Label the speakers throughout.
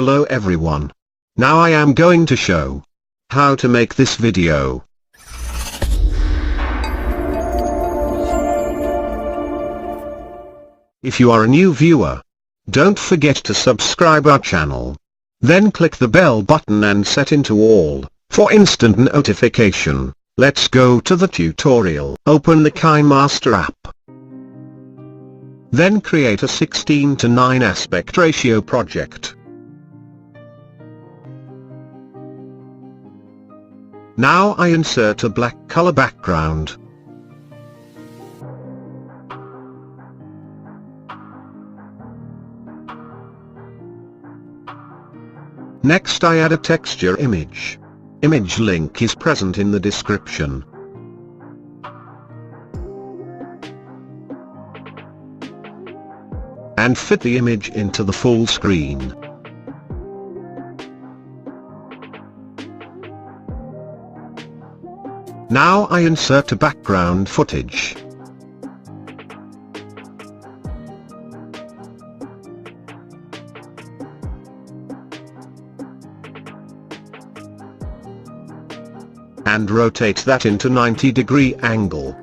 Speaker 1: Hello everyone. Now I am going to show how to make this video. If you are a new viewer, don't forget to subscribe our channel. Then click the bell button and set into all for instant notification. Let's go to the tutorial. Open the KineMaster app. Then create a 16:9 aspect ratio project. Now I insert a black color background. Next I add a texture image. Image link is present in the description. And fit the image into the full screen. Now I insert a background footage. And rotate that into 90-degree angle.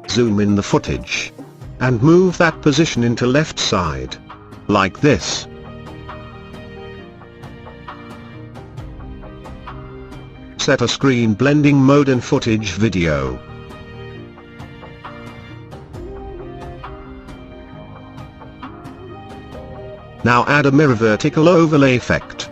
Speaker 1: Zoom in the footage. And move that position into left side. Like this. Set a screen blending mode in footage video. Now add a mirror vertical overlay effect.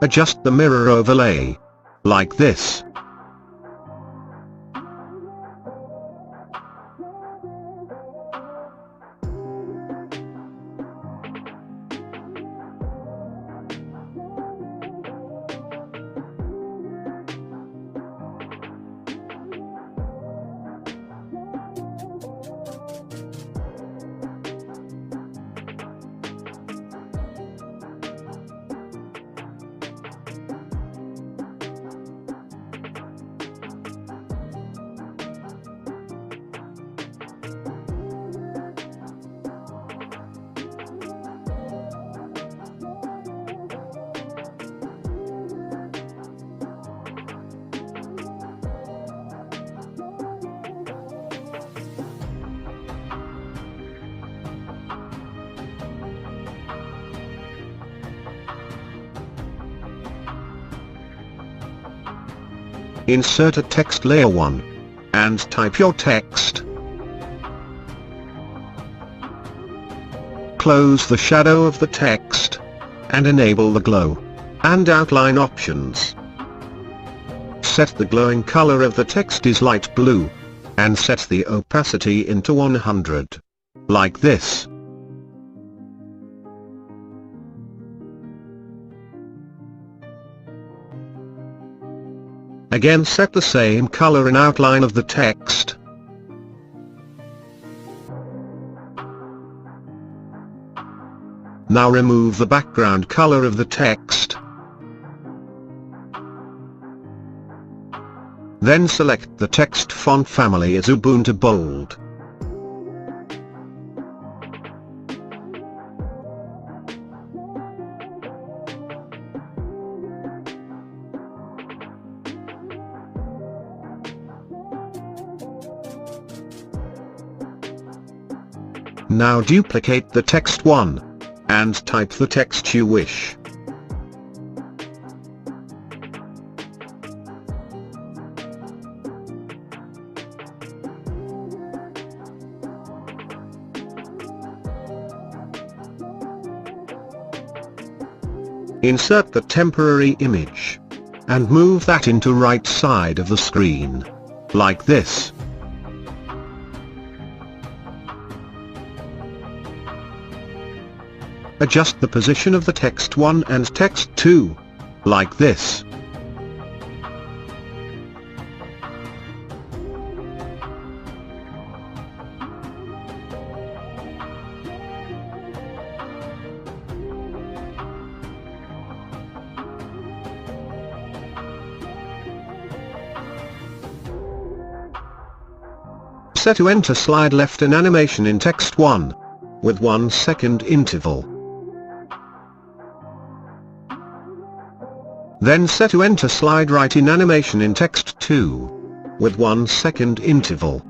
Speaker 1: Adjust the mirror overlay. Like this. Insert a text layer 1. And type your text. Close the shadow of the text. And enable the glow and outline options. Set the glowing color of the text is light blue. And set the opacity into 100. Like this. Again set the same color and outline of the text. Now remove the background color of the text. Then select the text font family as Ubuntu Bold. Now duplicate the text 1. And type the text you wish. Insert the temporary image. And move that into right side of the screen. Like this. Adjust the position of the text 1 and text 2. Like this. set to enter slide left in animation in text 1, with 1 second interval. Then set to enter slide right in animation in text 2, with 1 second interval.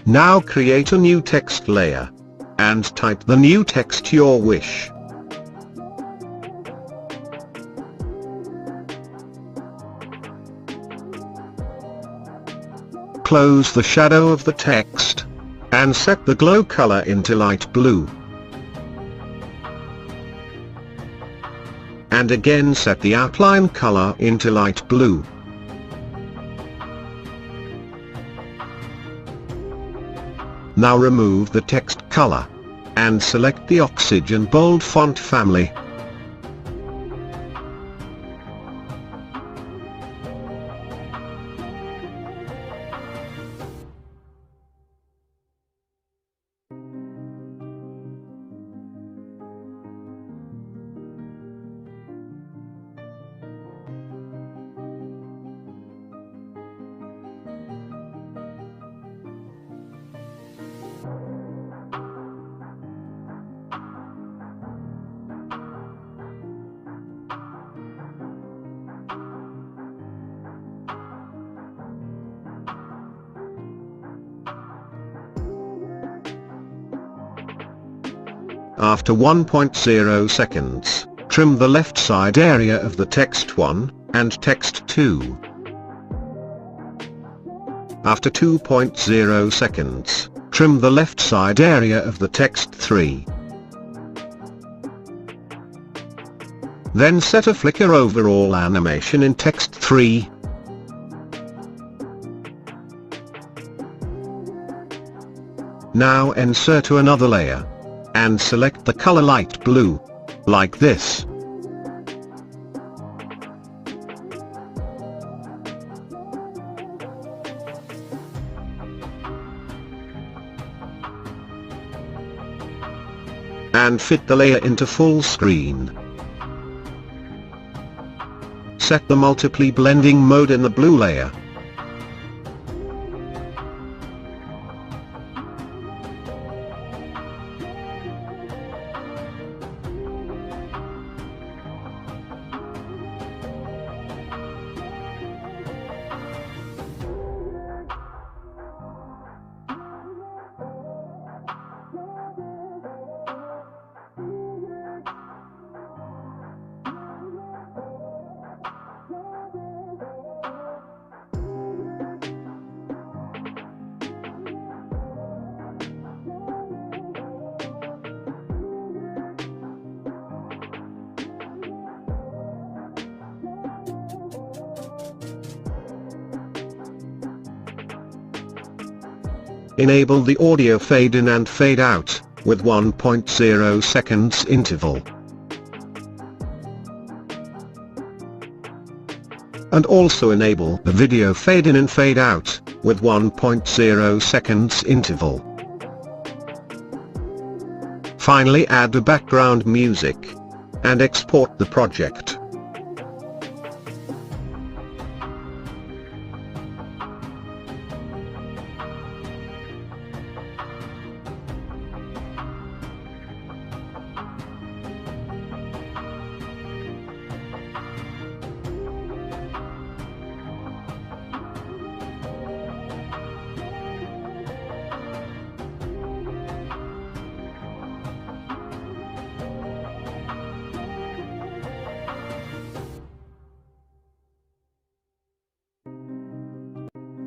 Speaker 1: Now create a new text layer, and type the new text your wish. Close the shadow of the text, and set the glow color into light blue. And again set the outline color into light blue. Now remove the text color, and select the oxygen bold font family. After 1.0 seconds, trim the left side area of the text 1, and text 2. After 2.0 seconds, trim the left side area of the text 3. Then set a flicker overall animation in text 3. Now insert to another layer, and select the color light blue, like this. And fit the layer into full screen. Set the multiply blending mode in the blue layer. Enable the audio fade in and fade out, with 1.0 seconds interval. And also enable the video fade in and fade out, with 1.0 seconds interval. Finally add the background music, and export the project.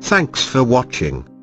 Speaker 1: Thanks for watching.